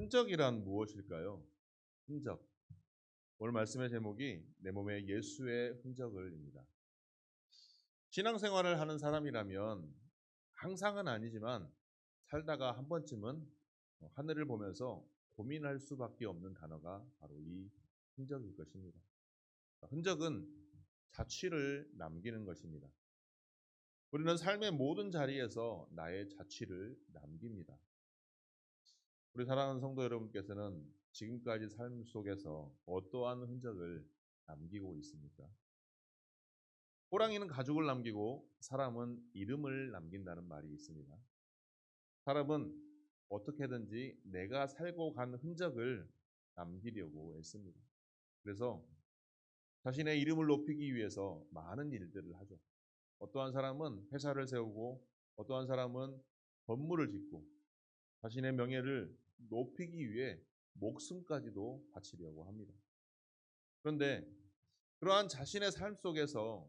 흔적이란 무엇일까요? 흔적. 오늘 말씀의 제목이 내 몸에 예수의 흔적을입니다. 신앙생활을 하는 사람이라면 항상은 아니지만 살다가 한 번쯤은 하늘을 보면서 고민할 수밖에 없는 단어가 바로 이 흔적일 것입니다. 흔적은 자취를 남기는 것입니다. 우리는 삶의 모든 자리에서 나의 자취를 남깁니다. 우리 사랑하는 성도 여러분께서는 지금까지 삶 속에서 어떠한 흔적을 남기고 있습니까? 호랑이는 가죽을 남기고 사람은 이름을 남긴다는 말이 있습니다. 사람은 어떻게든지 내가 살고 간 흔적을 남기려고 애씁니다. 그래서 자신의 이름을 높이기 위해서 많은 일들을 하죠. 어떠한 사람은 회사를 세우고 어떠한 사람은 건물을 짓고 자신의 명예를 높이기 위해 목숨까지도 바치려고 합니다. 그런데 그러한 자신의 삶 속에서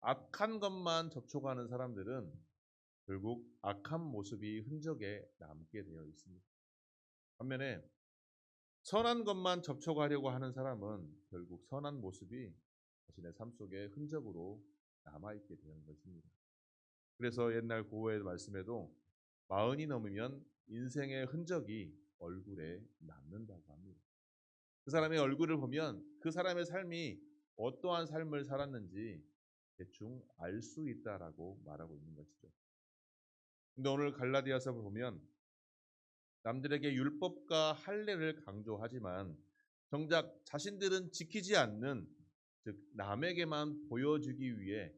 악한 것만 접촉하는 사람들은 결국 악한 모습이 흔적에 남게 되어 있습니다. 반면에 선한 것만 접촉하려고 하는 사람은 결국 선한 모습이 자신의 삶 속에 흔적으로 남아있게 되는 것입니다. 그래서 옛날 고어의 말씀에도 마흔이 넘으면 인생의 흔적이 얼굴에 남는다고 합니다. 그 사람의 얼굴을 보면 그 사람의 삶이 어떠한 삶을 살았는지 대충 알 수 있다라고 말하고 있는 것이죠. 근데 오늘 갈라디아서 보면 남들에게 율법과 할례를 강조하지만 정작 자신들은 지키지 않는, 즉 남에게만 보여주기 위해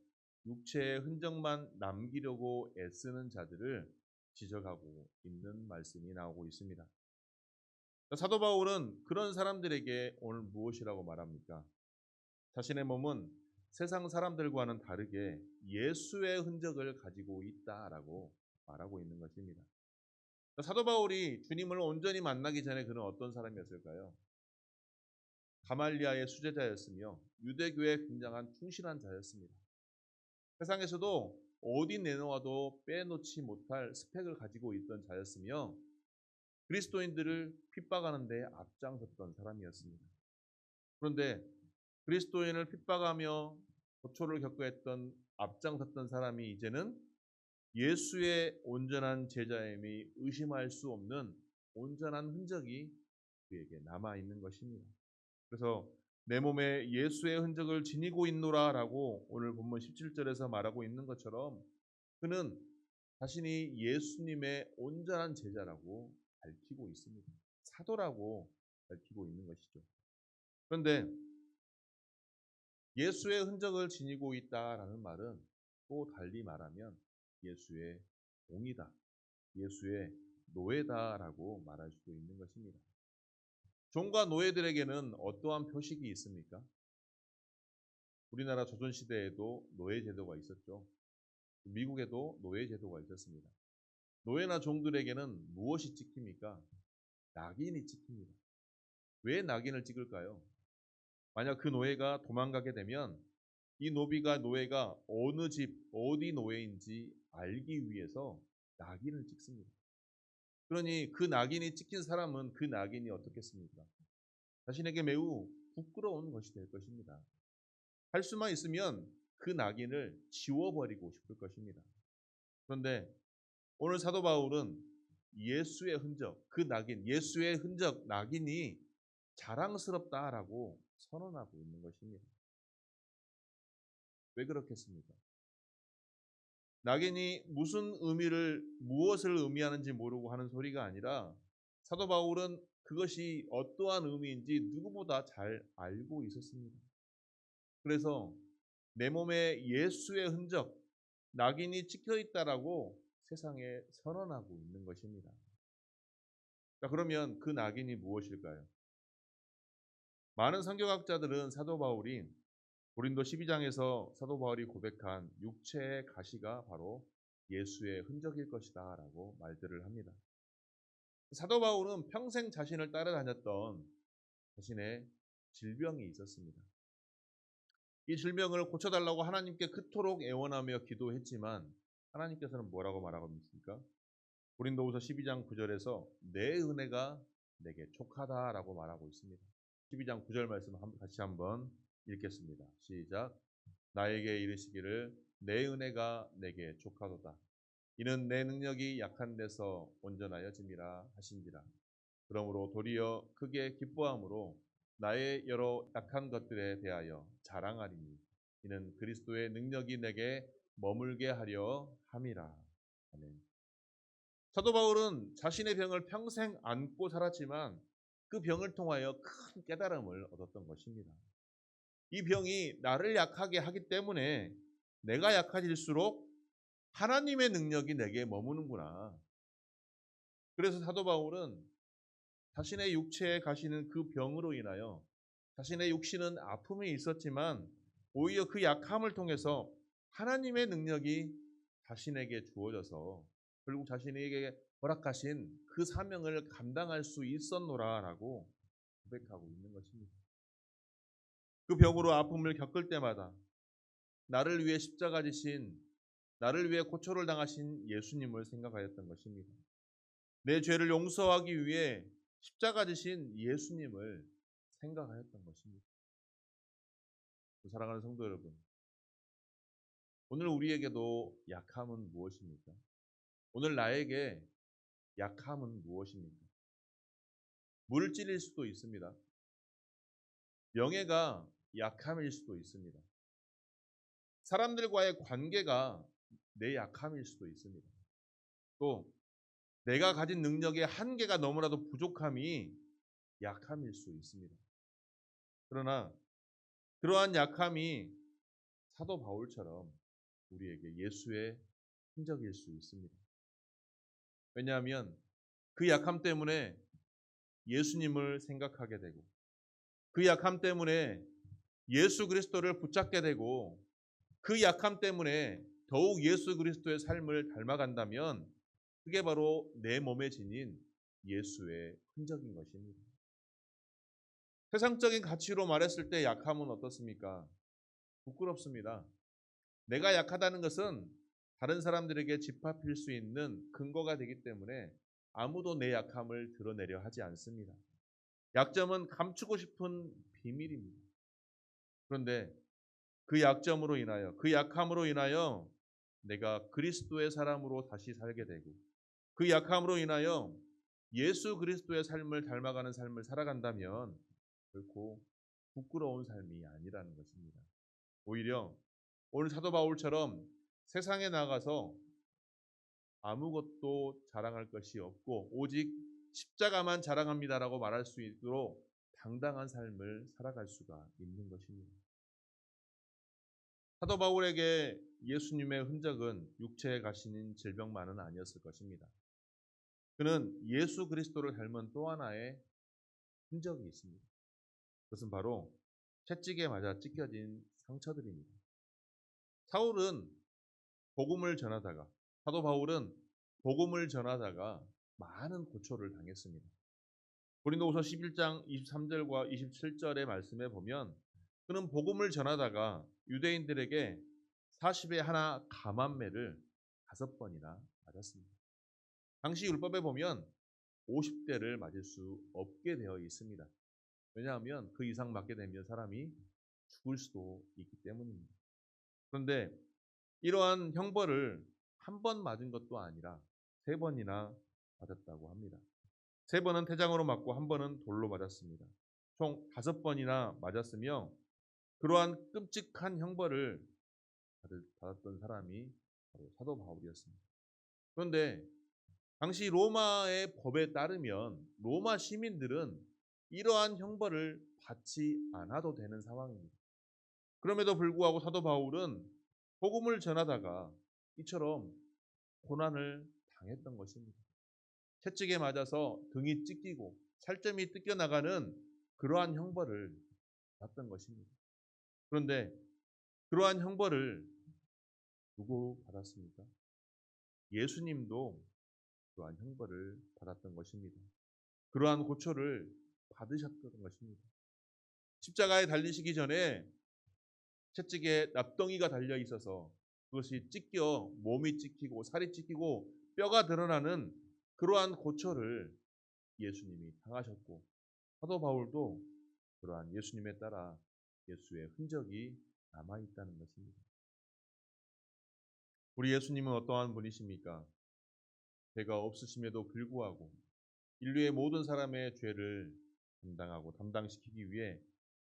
육체의 흔적만 남기려고 애쓰는 자들을 지적하고 있는 말씀이 나오고 있습니다. 사도 바울은 그런 사람들에게 오늘 무엇이라고 말합니까? 자신의 몸은 세상 사람들과는 다르게 예수의 흔적을 가지고 있다라고 말하고 있는 것입니다. 사도 바울이 주님을 온전히 만나기 전에 그는 어떤 사람이었을까요? 가말리아의 수제자였으며 유대교에 굉장한 충실한 자였습니다. 세상에서도 어디 내놓아도 빼놓지 못할 스펙을 가지고 있던 자였으며 그리스도인들을 핍박하는 데 앞장섰던 사람이었습니다. 그런데 그리스도인을 핍박하며 고초를 겪고 했던 앞장섰던 사람이 이제는 예수의 온전한 제자임이 의심할 수 없는 온전한 흔적이 그에게 남아있는 것입니다. 그래서 내 몸에 예수의 흔적을 지니고 있노라라고 오늘 본문 17절에서 말하고 있는 것처럼 그는 자신이 예수님의 온전한 제자라고 밝히고 있습니다. 사도라고 밝히고 있는 것이죠. 그런데 예수의 흔적을 지니고 있다라는 말은 또 달리 말하면 예수의 종이다, 예수의 노예다라고 말할 수도 있는 것입니다. 종과 노예들에게는 어떠한 표식이 있습니까? 우리나라 조선시대에도 노예제도가 있었죠. 미국에도 노예제도가 있었습니다. 노예나 종들에게는 무엇이 찍힙니까? 낙인이 찍힙니다. 왜 낙인을 찍을까요? 만약 그 노예가 도망가게 되면 이 노예가 어느 집, 어디 노예인지 알기 위해서 낙인을 찍습니다. 그러니 그 낙인이 찍힌 사람은 그 낙인이 어떻겠습니까? 자신에게 매우 부끄러운 것이 될 것입니다. 할 수만 있으면 그 낙인을 지워버리고 싶을 것입니다. 그런데 오늘 사도 바울은 예수의 흔적, 그 낙인, 예수의 흔적, 낙인이 자랑스럽다라고 선언하고 있는 것입니다. 왜 그렇겠습니까? 낙인이 무엇을 의미하는지 모르고 하는 소리가 아니라 사도 바울은 그것이 어떠한 의미인지 누구보다 잘 알고 있었습니다. 그래서 내 몸에 예수의 흔적, 낙인이 찍혀 있다라고 세상에 선언하고 있는 것입니다. 자, 그러면 그 낙인이 무엇일까요? 많은 성경학자들은 사도 바울이 고린도 12장에서 사도 바울이 고백한 육체의 가시가 바로 예수의 흔적일 것이다 라고 말들을 합니다. 사도 바울은 평생 자신을 따라다녔던 자신의 질병이 있었습니다. 이 질병을 고쳐달라고 하나님께 그토록 애원하며 기도했지만 하나님께서는 뭐라고 말하고 있습니까? 고린도후서 12장 9절에서 내 은혜가 내게 족하다라고 말하고 있습니다. 12장 9절 말씀 같이 한번 읽겠습니다. 시작. 나에게 이르시기를 내 은혜가 내게 족하도다. 이는 내 능력이 약한 데서 온전하여짐이라 하신지라. 그러므로 도리어 크게 기뻐함으로 나의 여러 약한 것들에 대하여 자랑하리니 이는 그리스도의 능력이 내게 머물게 하려 함이라. 아멘. 사도 바울은 자신의 병을 평생 안고 살았지만 그 병을 통하여 큰 깨달음을 얻었던 것입니다. 이 병이 나를 약하게 하기 때문에 내가 약해질수록 하나님의 능력이 내게 머무는구나. 그래서 사도 바울은 자신의 육체에 가시는 그 병으로 인하여 자신의 육신은 아픔이 있었지만 오히려 그 약함을 통해서 하나님의 능력이 자신에게 주어져서 결국 자신에게 허락하신 그 사명을 감당할 수 있었노라라고 고백하고 있는 것입니다. 그 병으로 아픔을 겪을 때마다 나를 위해 십자가 지신, 나를 위해 고초를 당하신 예수님을 생각하였던 것입니다. 내 죄를 용서하기 위해 십자가 지신 예수님을 생각하였던 것입니다. 사랑하는 성도 여러분, 오늘 우리에게도 약함은 무엇입니까? 오늘 나에게 약함은 무엇입니까? 물질일 수도 있습니다. 명예가 약함일 수도 있습니다. 사람들과의 관계가 내 약함일 수도 있습니다. 또 내가 가진 능력의 한계가 너무나도 부족함이 약함일 수 있습니다. 그러나 그러한 약함이 사도 바울처럼 우리에게 예수의 흔적일 수 있습니다. 왜냐하면 그 약함 때문에 예수님을 생각하게 되고 그 약함 때문에 예수 그리스도를 붙잡게 되고 그 약함 때문에 더욱 예수 그리스도의 삶을 닮아간다면 그게 바로 내 몸에 지닌 예수의 흔적인 것입니다. 세상적인 가치로 말했을 때 약함은 어떻습니까? 부끄럽습니다. 내가 약하다는 것은 다른 사람들에게 짓밟힐 수 있는 근거가 되기 때문에 아무도 내 약함을 드러내려 하지 않습니다. 약점은 감추고 싶은 비밀입니다. 그런데 그 약점으로 인하여, 그 약함으로 인하여 내가 그리스도의 사람으로 다시 살게 되고 그 약함으로 인하여 예수 그리스도의 삶을 닮아가는 삶을 살아간다면 결코 부끄러운 삶이 아니라는 것입니다. 오히려 오늘 사도 바울처럼 세상에 나가서 아무것도 자랑할 것이 없고 오직 십자가만 자랑합니다라고 말할 수 있도록 당당한 삶을 살아갈 수가 있는 것입니다. 사도 바울에게 예수님의 흔적은 육체에 가시는 질병만은 아니었을 것입니다. 그는 예수 그리스도를 닮은 또 하나의 흔적이 있습니다. 그것은 바로 채찍에 맞아 찢겨진 상처들입니다. 사울은 복음을 전하다가 사도 바울은 복음을 전하다가 많은 고초를 당했습니다. 고린도후서 11장 23절과 27절의 말씀에 보면 그는 복음을 전하다가 유대인들에게 40에 하나 감암매를 5번이나 맞았습니다. 당시 율법에 보면 50대를 맞을 수 없게 되어 있습니다. 왜냐하면 그 이상 맞게 되면 사람이 죽을 수도 있기 때문입니다. 그런데 이러한 형벌을 한 번 맞은 것도 아니라 3번이나 맞았다고 합니다. 3번은 태장으로 맞고 1번은 돌로 맞았습니다. 총 5번이나 맞았으며 그러한 끔찍한 형벌을 받았던 사람이 바로 사도 바울이었습니다. 그런데 당시 로마의 법에 따르면 로마 시민들은 이러한 형벌을 받지 않아도 되는 상황입니다. 그럼에도 불구하고 사도 바울은 복음을 전하다가 이처럼 고난을 당했던 것입니다. 채찍에 맞아서 등이 찢기고 살점이 뜯겨나가는 그러한 형벌을 받았던 것입니다. 그런데 그러한 형벌을 누구 받았습니까? 예수님도 그러한 형벌을 받았던 것입니다. 그러한 고초를 받으셨던 것입니다. 십자가에 달리시기 전에 채찍에 납덩이가 달려 있어서 그것이 찢겨 몸이 찢기고 살이 찢기고 뼈가 드러나는 그러한 고초를 예수님이 당하셨고 사도 바울도 그러한 예수님에 따라 예수의 흔적이 남아있다는 것입니다. 우리 예수님은 어떠한 분이십니까? 죄가 없으심에도 불구하고 인류의 모든 사람의 죄를 담당시키기 위해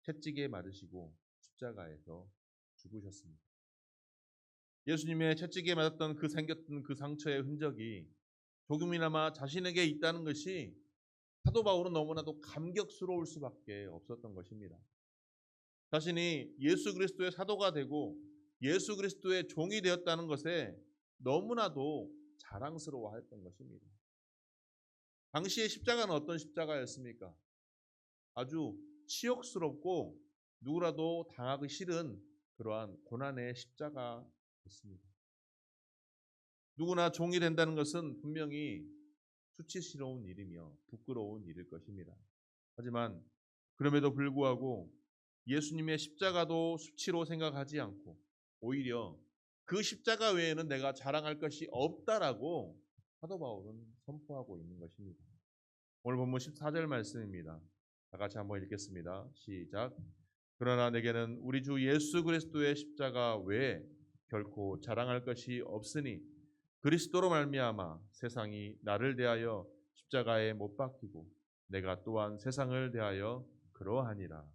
채찍에 맞으시고 십자가에서 죽으셨습니다. 예수님의 채찍에 맞았던 생겼던 그 상처의 흔적이 조금이나마 자신에게 있다는 것이 사도 바울은 너무나도 감격스러울 수밖에 없었던 것입니다. 자신이 예수 그리스도의 사도가 되고 예수 그리스도의 종이 되었다는 것에 너무나도 자랑스러워했던 것입니다. 당시의 십자가는 어떤 십자가였습니까? 아주 치욕스럽고 누구라도 당하기 싫은 그러한 고난의 십자가였습니다. 누구나 종이 된다는 것은 분명히 수치스러운 일이며 부끄러운 일일 것입니다. 하지만 그럼에도 불구하고 예수님의 십자가도 수치로 생각하지 않고 오히려 그 십자가 외에는 내가 자랑할 것이 없다라고 사도 바울은 선포하고 있는 것입니다. 오늘 본문 14절 말씀입니다. 다 같이 한번 읽겠습니다. 시작. 그러나 내게는 우리 주 예수 그리스도의 십자가 외에 결코 자랑할 것이 없으니 그리스도로 말미암아 세상이 나를 대하여 십자가에 못 박히고 내가 또한 세상을 대하여 그러하니라.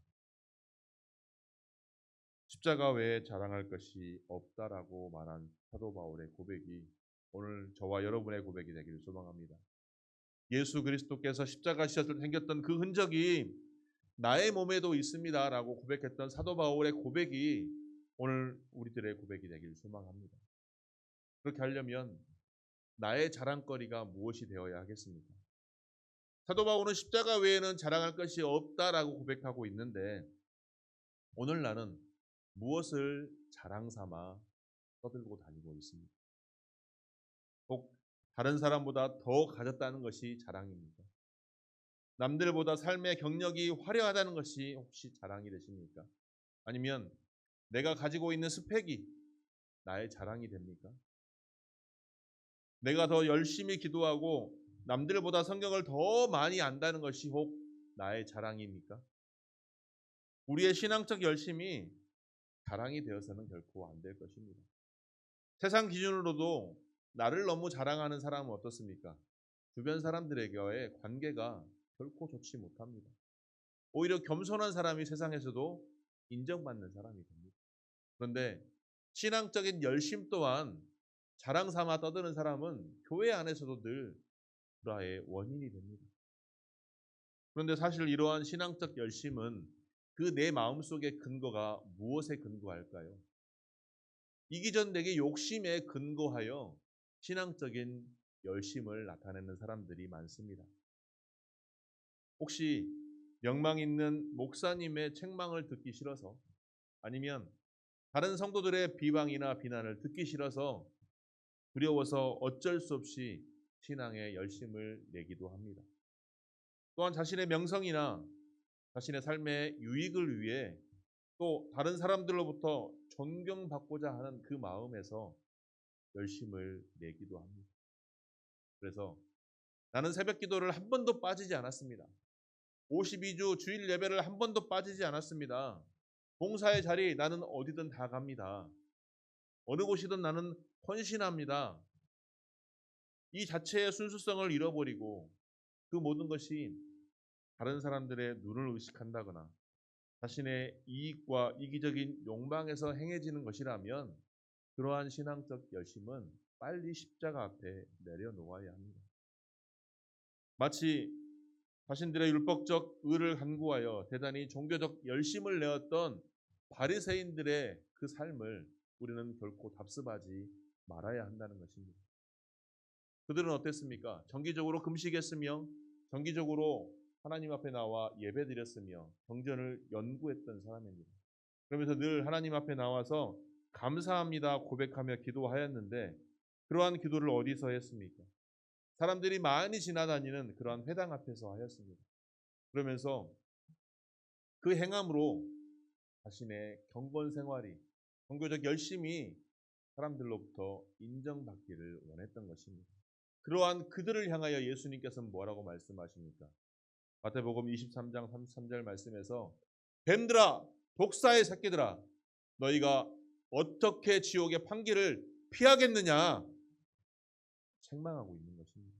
십자가 외에 자랑할 것이 없다라고 말한 사도 바울의 고백이 오늘 저와 여러분의 고백이 되기를 소망합니다. 예수 그리스도께서 십자가 지셨을 때 생겼던 그 흔적이 나의 몸에도 있습니다라고 고백했던 사도 바울의 고백이 오늘 우리들의 고백이 되기를 소망합니다. 그렇게 하려면 나의 자랑거리가 무엇이 되어야 하겠습니까? 사도 바울은 십자가 외에는 자랑할 것이 없다라고 고백하고 있는데 오늘 나는 무엇을 자랑 삼아 떠들고 다니고 있습니까? 꼭 다른 사람보다 더 가졌다는 것이 자랑입니까? 남들보다 삶의 경력이 화려하다는 것이 혹시 자랑이 되십니까? 아니면 내가 가지고 있는 스펙이 나의 자랑이 됩니까? 내가 더 열심히 기도하고 남들보다 성경을 더 많이 안다는 것이 혹 나의 자랑입니까? 우리의 신앙적 열심이 자랑이 되어서는 결코 안 될 것입니다. 세상 기준으로도 나를 너무 자랑하는 사람은 어떻습니까? 주변 사람들에게의 관계가 결코 좋지 못합니다. 오히려 겸손한 사람이 세상에서도 인정받는 사람이 됩니다. 그런데 신앙적인 열심 또한 자랑 삼아 떠드는 사람은 교회 안에서도 늘 불화의 원인이 됩니다. 그런데 사실 이러한 신앙적 열심은 그 내 마음속의 근거가 무엇에 근거할까요? 이기전되게 욕심에 근거하여 신앙적인 열심을 나타내는 사람들이 많습니다. 혹시 명망 있는 목사님의 책망을 듣기 싫어서 아니면 다른 성도들의 비방이나 비난을 듣기 싫어서 두려워서 어쩔 수 없이 신앙에 열심을 내기도 합니다. 또한 자신의 명성이나 자신의 삶의 유익을 위해 또 다른 사람들로부터 존경받고자 하는 그 마음에서 열심을 내기도 합니다. 그래서 나는 새벽 기도를 한 번도 빠지지 않았습니다. 52주 주일 예배를 한 번도 빠지지 않았습니다. 봉사의 자리 나는 어디든 다 갑니다. 어느 곳이든 나는 헌신합니다. 이 자체의 순수성을 잃어버리고 그 모든 것이 다른 사람들의 눈을 의식한다거나 자신의 이익과 이기적인 욕망에서 행해지는 것이라면 그러한 신앙적 열심은 빨리 십자가 앞에 내려놓아야 합니다. 마치 자신들의 율법적 의를 간구하여 대단히 종교적 열심을 내었던 바리새인들의 그 삶을 우리는 결코 답습하지 말아야 한다는 것입니다. 그들은 어땠습니까? 정기적으로 금식했으며 정기적으로 하나님 앞에 나와 예배드렸으며 경전을 연구했던 사람입니다. 그러면서 늘 하나님 앞에 나와서 감사합니다 고백하며 기도하였는데 그러한 기도를 어디서 했습니까? 사람들이 많이 지나다니는 그러한 회당 앞에서 하였습니다. 그러면서 그 행함으로 자신의 경건 생활이 종교적 열심이 사람들로부터 인정받기를 원했던 것입니다. 그러한 그들을 향하여 예수님께서는 뭐라고 말씀하십니까? 마태복음 23장 33절 말씀에서 뱀들아 독사의 새끼들아 너희가 어떻게 지옥의 판기를 피하겠느냐 책망하고 있는 것입니다.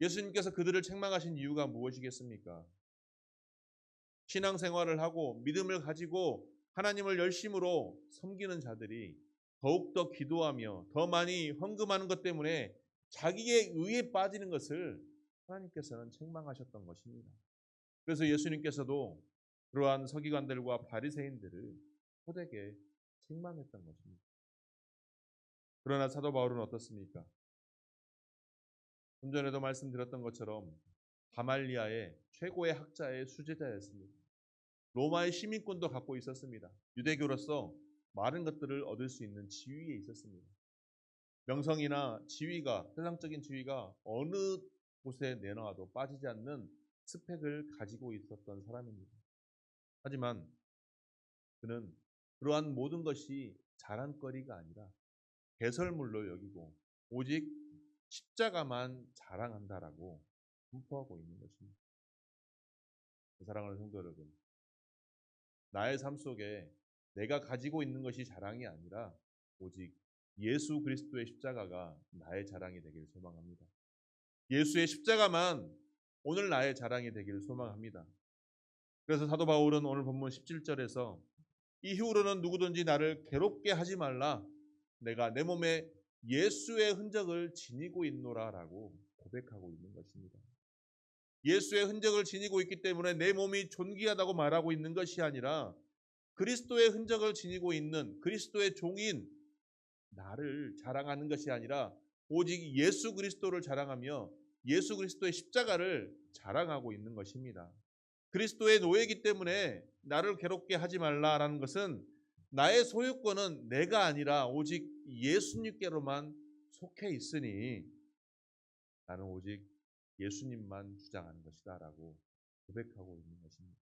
예수님께서 그들을 책망하신 이유가 무엇이겠습니까? 신앙생활을 하고 믿음을 가지고 하나님을 열심으로 섬기는 자들이 더욱더 기도하며 더 많이 헌금하는 것 때문에 자기의 의에 빠지는 것을 하나님께서는 책망하셨던 것입니다. 그래서 예수님께서도 그러한 서기관들과 바리새인들을 호되게 책망했던 것입니다. 그러나 사도 바울은 어떻습니까? 좀 전에도 말씀드렸던 것처럼 가말리아의 최고의 학자의 수제자였습니다. 로마의 시민권도 갖고 있었습니다. 유대교로서 많은 것들을 얻을 수 있는 지위에 있었습니다. 명성이나 지위가, 세상적인 지위가 어느 곳에 내놔도 빠지지 않는 스펙을 가지고 있었던 사람입니다. 하지만 그는 그러한 모든 것이 자랑거리가 아니라 배설물로 여기고 오직 십자가만 자랑한다라고 선포하고 있는 것입니다. 사랑하는 성도 여러분, 나의 삶 속에 내가 가지고 있는 것이 자랑이 아니라 오직 예수 그리스도의 십자가가 나의 자랑이 되기를 소망합니다. 예수의 십자가만 오늘 나의 자랑이 되기를 소망합니다. 그래서 사도 바울은 오늘 본문 17절에서 이후로는 누구든지 나를 괴롭게 하지 말라. 내가 내 몸에 예수의 흔적을 지니고 있노라라고 고백하고 있는 것입니다. 예수의 흔적을 지니고 있기 때문에 내 몸이 존귀하다고 말하고 있는 것이 아니라 그리스도의 흔적을 지니고 있는 그리스도의 종인 나를 자랑하는 것이 아니라 오직 예수 그리스도를 자랑하며 예수 그리스도의 십자가를 자랑하고 있는 것입니다. 그리스도의 노예이기 때문에 나를 괴롭게 하지 말라라는 것은 나의 소유권은 내가 아니라 오직 예수님께로만 속해 있으니 나는 오직 예수님만 주장하는 것이다 라고 고백하고 있는 것입니다.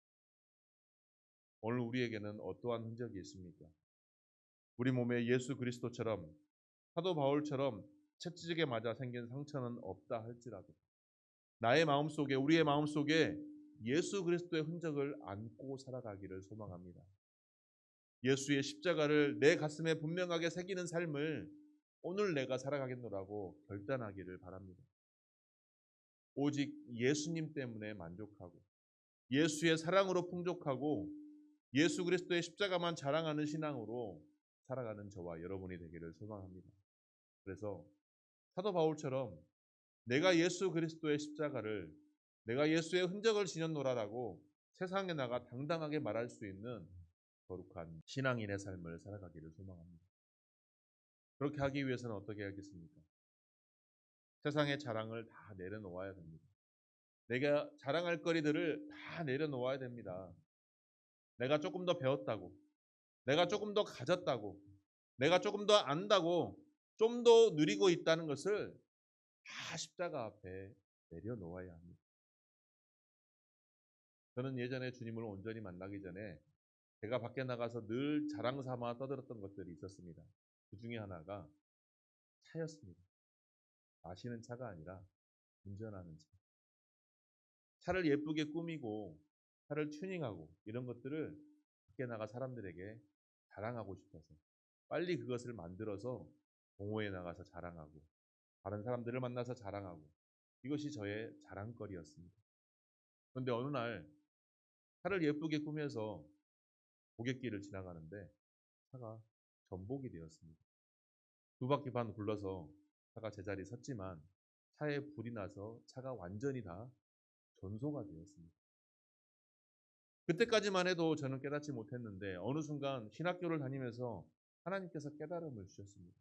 오늘 우리에게는 어떠한 흔적이 있습니까? 우리 몸에 예수 그리스도처럼 사도 바울처럼 채찍에 맞아 생긴 상처는 없다 할지라도 나의 마음속에 우리의 마음속에 예수 그리스도의 흔적을 안고 살아가기를 소망합니다. 예수의 십자가를 내 가슴에 분명하게 새기는 삶을 오늘 내가 살아가겠노라고 결단하기를 바랍니다. 오직 예수님 때문에 만족하고 예수의 사랑으로 풍족하고 예수 그리스도의 십자가만 자랑하는 신앙으로 살아가는 저와 여러분이 되기를 소망합니다. 그래서 사도 바울처럼 내가 예수 그리스도의 십자가를 내가 예수의 흔적을 지녔노라라고 세상에 나가 당당하게 말할 수 있는 거룩한 신앙인의 삶을 살아가기를 소망합니다. 그렇게 하기 위해서는 어떻게 하겠습니까? 세상의 자랑을 다 내려놓아야 됩니다. 내가 자랑할 거리들을 다 내려놓아야 됩니다. 내가 조금 더 배웠다고, 내가 조금 더 가졌다고, 내가 조금 더 안다고, 좀 더 누리고 있다는 것을 다 십자가 앞에 내려놓아야 합니다. 저는 예전에 주님을 온전히 만나기 전에 제가 밖에 나가서 늘 자랑 삼아 떠들었던 것들이 있었습니다. 그 중에 하나가 차였습니다. 마시는 차가 아니라 운전하는 차. 차를 예쁘게 꾸미고 차를 튜닝하고 이런 것들을 밖에 나가 사람들에게 자랑하고 싶어서 빨리 그것을 만들어서 동호회에 나가서 자랑하고 다른 사람들을 만나서 자랑하고 이것이 저의 자랑거리였습니다. 그런데 어느 날 차를 예쁘게 꾸며서 고갯길을 지나가는데 차가 전복이 되었습니다. 2바퀴 반 굴러서 차가 제자리에 섰지만 차에 불이 나서 차가 완전히 다 전소가 되었습니다. 그때까지만 해도 저는 깨닫지 못했는데 어느 순간 신학교를 다니면서 하나님께서 깨달음을 주셨습니다.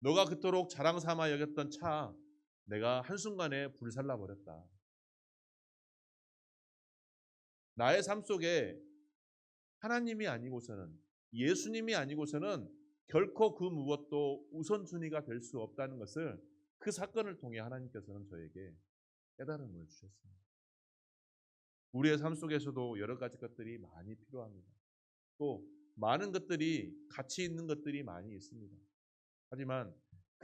너가 그토록 자랑 삼아 여겼던 차 내가 한순간에 불살라 버렸다. 나의 삶 속에 하나님이 아니고서는 예수님이 아니고서는 결코 그 무엇도 우선순위가 될 수 없다는 것을 그 사건을 통해 하나님께서는 저에게 깨달음을 주셨습니다. 우리의 삶 속에서도 여러 가지 것들이 많이 필요합니다. 또 많은 것들이 가치 있는 것들이 많이 있습니다. 하지만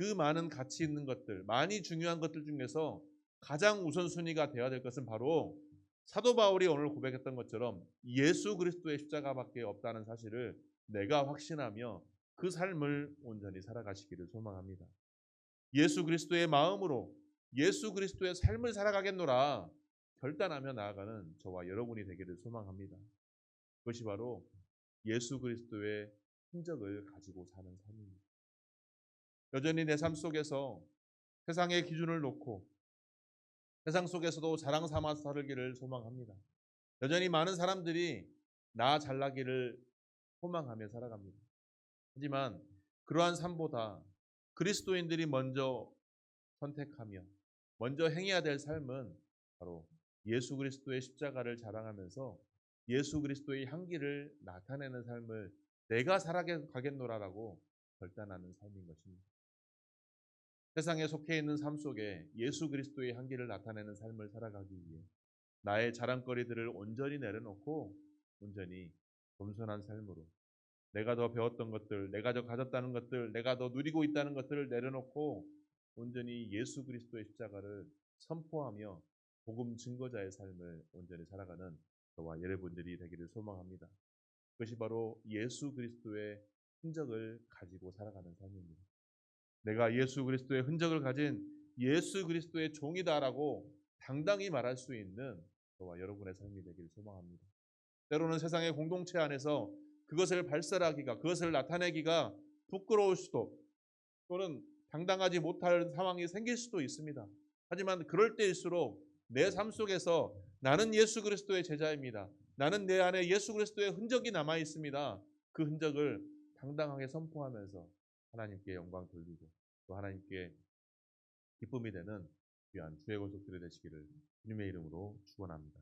그 많은 가치 있는 것들, 많이 중요한 것들 중에서 가장 우선순위가 되어야 될 것은 바로 사도 바울이 오늘 고백했던 것처럼 예수 그리스도의 십자가밖에 없다는 사실을 내가 확신하며 그 삶을 온전히 살아가시기를 소망합니다. 예수 그리스도의 마음으로 예수 그리스도의 삶을 살아가겠노라 결단하며 나아가는 저와 여러분이 되기를 소망합니다. 그것이 바로 예수 그리스도의 흔적을 가지고 사는 삶입니다. 여전히 내 삶 속에서 세상의 기준을 놓고 세상 속에서도 자랑 삼아 살기를 소망합니다. 여전히 많은 사람들이 나 잘나기를 소망하며 살아갑니다. 하지만 그러한 삶보다 그리스도인들이 먼저 선택하며 먼저 행해야 될 삶은 바로 예수 그리스도의 십자가를 자랑하면서 예수 그리스도의 향기를 나타내는 삶을 내가 살아가겠노라라고 결단하는 삶인 것입니다. 세상에 속해 있는 삶 속에 예수 그리스도의 향기를 나타내는 삶을 살아가기 위해 나의 자랑거리들을 온전히 내려놓고 온전히 겸손한 삶으로 내가 더 배웠던 것들, 내가 더 가졌다는 것들, 내가 더 누리고 있다는 것들을 내려놓고 온전히 예수 그리스도의 십자가를 선포하며 복음 증거자의 삶을 온전히 살아가는 저와 여러분들이 되기를 소망합니다. 그것이 바로 예수 그리스도의 흔적을 가지고 살아가는 삶입니다. 내가 예수 그리스도의 흔적을 가진 예수 그리스도의 종이다라고 당당히 말할 수 있는 저와 여러분의 삶이 되기를 소망합니다. 때로는 세상의 공동체 안에서 그것을 발설하기가, 그것을 나타내기가 부끄러울 수도 또는 당당하지 못할 상황이 생길 수도 있습니다. 하지만 그럴 때일수록 내 삶 속에서 나는 예수 그리스도의 제자입니다. 나는 내 안에 예수 그리스도의 흔적이 남아 있습니다. 그 흔적을 당당하게 선포하면서 하나님께 영광 돌리고 또 하나님께 기쁨이 되는 귀한 주의 권속들이 되시기를 주님의 이름으로 축원합니다.